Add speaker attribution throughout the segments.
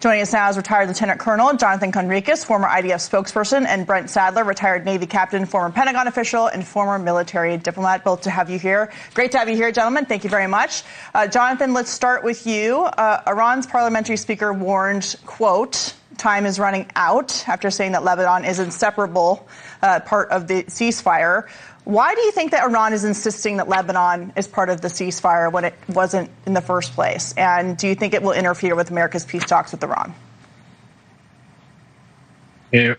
Speaker 1: Joining us now is retired Lieutenant Colonel Jonathan Conricus, former IDF spokesperson, and Brent Sadler, retired Navy captain, former Pentagon official, and former military diplomat. Both to have you here. Great to have you here, gentlemen. Thank you very much. Jonathan, let's start with you. Iran's parliamentary speaker warned, quote, time is running out, after saying that Lebanon is inseparable part of the ceasefire. Why do you think that Iran is insisting that Lebanon is part of the ceasefire when it wasn't in the first place? And do you think it will interfere with America's peace talks with Iran?
Speaker 2: Yeah.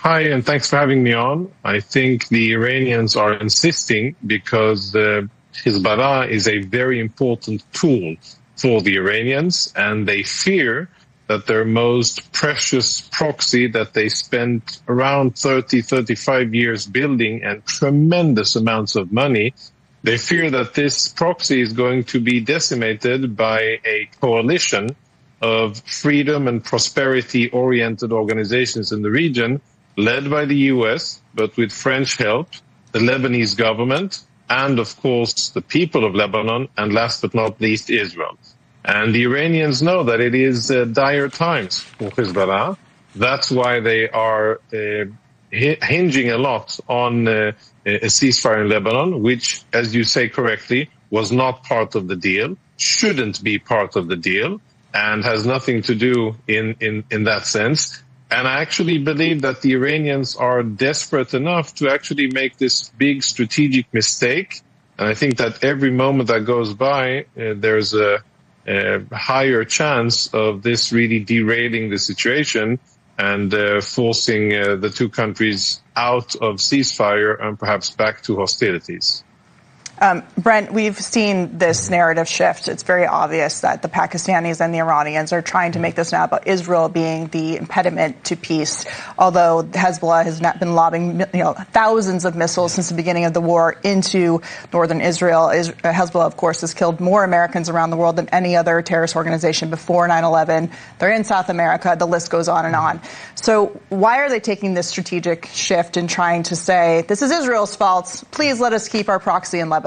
Speaker 2: Hi, and thanks for having me on. I think the Iranians are insisting because Hezbollah is a very important tool for the Iranians, and they fear that their most precious proxy that they spent around 35 years building and tremendous amounts of money, they fear that this proxy is going to be decimated by a coalition of freedom and prosperity-oriented organizations in the region, led by the U.S., but with French help, the Lebanese government, and, of course, the people of Lebanon, and last but not least, Israel. And the Iranians know that it is dire times for Hezbollah. That's why they are hinging a lot on a ceasefire in Lebanon, which, as you say correctly, was not part of the deal, shouldn't be part of the deal, and has nothing to do in that sense. And I actually believe that the Iranians are desperate enough to actually make this big strategic mistake. And I think that every moment that goes by, there's a higher chance of this really derailing the situation and forcing the two countries out of ceasefire and perhaps back to hostilities.
Speaker 1: Brent, we've seen this narrative shift. It's very obvious that the Pakistanis and the Iranians are trying to make this now about Israel being the impediment to peace, although Hezbollah has not been lobbing thousands of missiles since the beginning of the war into northern Israel. Hezbollah, of course, has killed more Americans around the world than any other terrorist organization before 9/11. They're in South America. The list goes on and on. So why are they taking this strategic shift and trying to say, this is Israel's fault, please let us keep our proxy in Lebanon?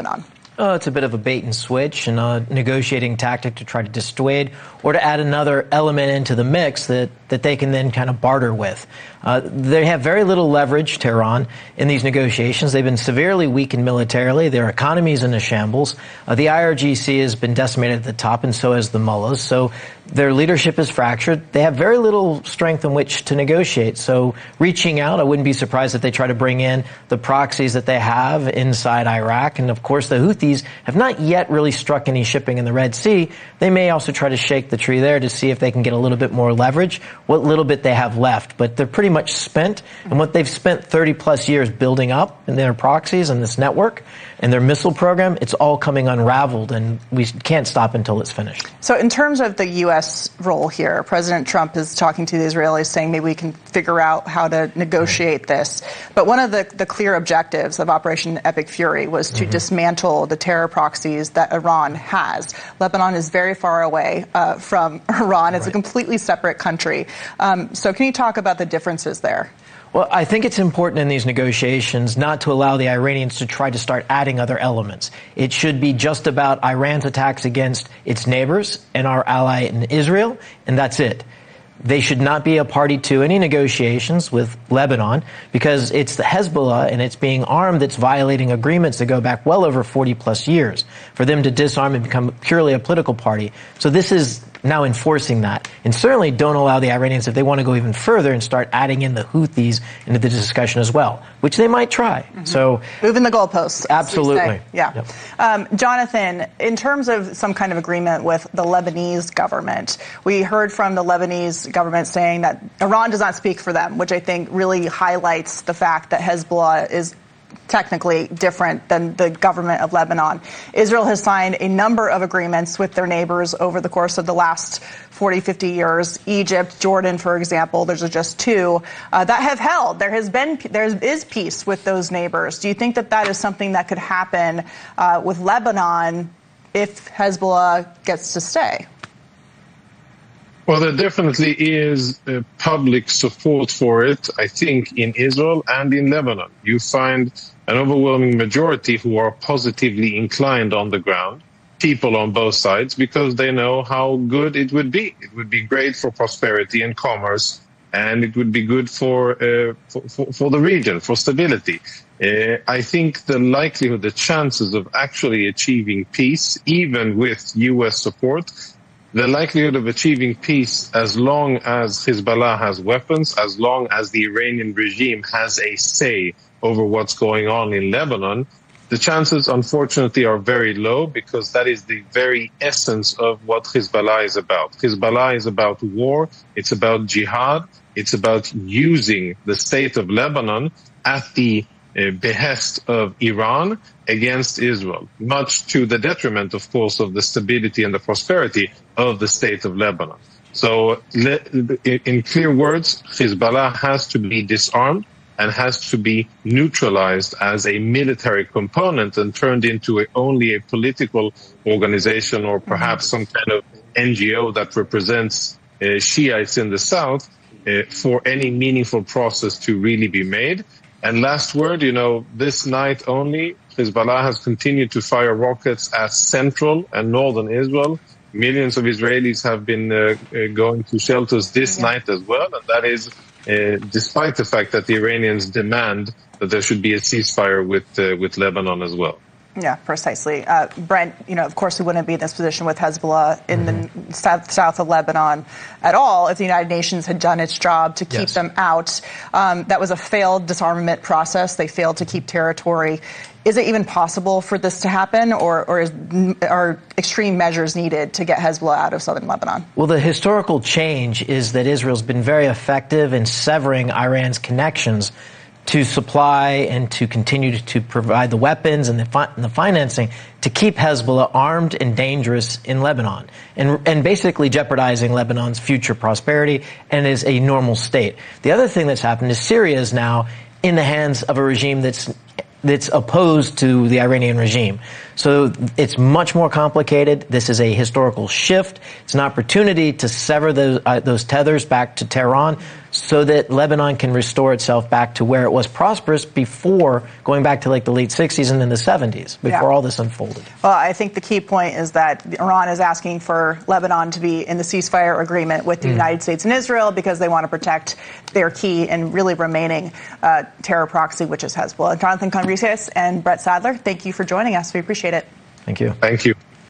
Speaker 3: It's a bit of a bait and switch and a negotiating tactic to try to dissuade or to add another element into the mix that they can then kind of barter with. They have very little leverage, Tehran, in these negotiations. They've been severely weakened militarily. Their economy is in a shambles. The IRGC has been decimated at the top, and so has the mullahs. So their leadership is fractured. They have very little strength in which to negotiate. So reaching out, I wouldn't be surprised if they try to bring in the proxies that they have inside Iraq. And, of course, the Houthis have not yet really struck any shipping in the Red Sea. They may also try to shake the tree there to see if they can get a little bit more leverage, what little bit they have left. But they're pretty much spent. And what they've spent 30-plus years building up in their proxies and this network and their missile program, it's all coming unraveled, and we can't stop until it's finished.
Speaker 1: So in terms of the U.S. role here, President Trump is talking to the Israelis saying maybe we can figure out how to negotiate this. But one of the clear objectives of Operation Epic Fury was to dismantle the terror proxies that Iran has. Lebanon is very far away from Iran. It's a completely separate country. So can you talk about the differences there?
Speaker 3: Well, I think it's important in these negotiations not to allow the Iranians to try to start adding other elements. It should be just about Iran's attacks against its neighbors and our ally in Israel, and that's it. They should not be a party to any negotiations with Lebanon because it's the Hezbollah and it's being armed that's violating agreements that go back well over 40-plus years for them to disarm and become purely a political party. So this is now enforcing that. And certainly don't allow the Iranians, if they want to go even further, and start adding in the Houthis into the discussion as well, which they might try. So
Speaker 1: moving the goalposts.
Speaker 3: Absolutely.
Speaker 1: Yeah. Yep. Jonathan, in terms of some kind of agreement with the Lebanese government, we heard from the Lebanese government saying that Iran does not speak for them, which I think really highlights the fact that Hezbollah is technically different than the government of Lebanon. Israel has signed a number of agreements with their neighbors over the course of the last 40, 50 years. Egypt, Jordan, for example, there's just two that have held. There is peace with those neighbors. Do you think that is something that could happen with Lebanon if Hezbollah gets to stay?
Speaker 2: Well, there definitely is public support for it, I think, in Israel and in Lebanon. You find an overwhelming majority who are positively inclined on the ground. people on both sides because they know how good it would be. It would be great for prosperity and commerce, and it would be good for the region, for stability. I think the likelihood, the chances of actually achieving peace, even with U.S. support, the likelihood of achieving peace as long as Hezbollah has weapons, as long as the Iranian regime has a say over what's going on in Lebanon, the chances, unfortunately, are very low because that is the very essence of what Hezbollah is about. Hezbollah is about war. It's about jihad. It's about using the state of Lebanon at the behest of Iran against Israel, much to the detriment, of course, of the stability and the prosperity of the state of Lebanon. So, in clear words, Hezbollah has to be disarmed and has to be neutralized as a military component and turned into only a political organization or perhaps some kind of NGO that represents Shiites in the south for any meaningful process to really be made. And last word, this night only, Hezbollah has continued to fire rockets at central and northern Israel. Millions of Israelis have been going to shelters this night as well, and that is despite the fact that the Iranians demand that there should be a ceasefire with Lebanon as well.
Speaker 1: Yeah, precisely. Brent, of course, we wouldn't be in this position with Hezbollah in the south of Lebanon at all if the United Nations had done its job to keep them out. That was a failed disarmament process. They failed to keep territory. Is it even possible for this to happen, or are extreme measures needed to get Hezbollah out of southern Lebanon?
Speaker 3: Well, the historical change is that Israel's been very effective in severing Iran's connections to supply and to continue to provide the weapons and the financing to keep Hezbollah armed and dangerous in Lebanon and basically jeopardizing Lebanon's future prosperity and as a normal state. The other thing that's happened is Syria is now in the hands of a regime that's opposed to the Iranian regime. So it's much more complicated. This is a historical shift. It's an opportunity to sever those tethers back to Tehran so that Lebanon can restore itself back to where it was prosperous before, going back to like the late 60s and in the 70s, before all this unfolded.
Speaker 1: Well, I think the key point is that Iran is asking for Lebanon to be in the ceasefire agreement with the United States and Israel because they want to protect their key and really remaining terror proxy, which is Hezbollah. Jonathan Conricus and Brett Sadler, thank you for joining us. We appreciate it.
Speaker 3: Thank you.
Speaker 2: Thank you.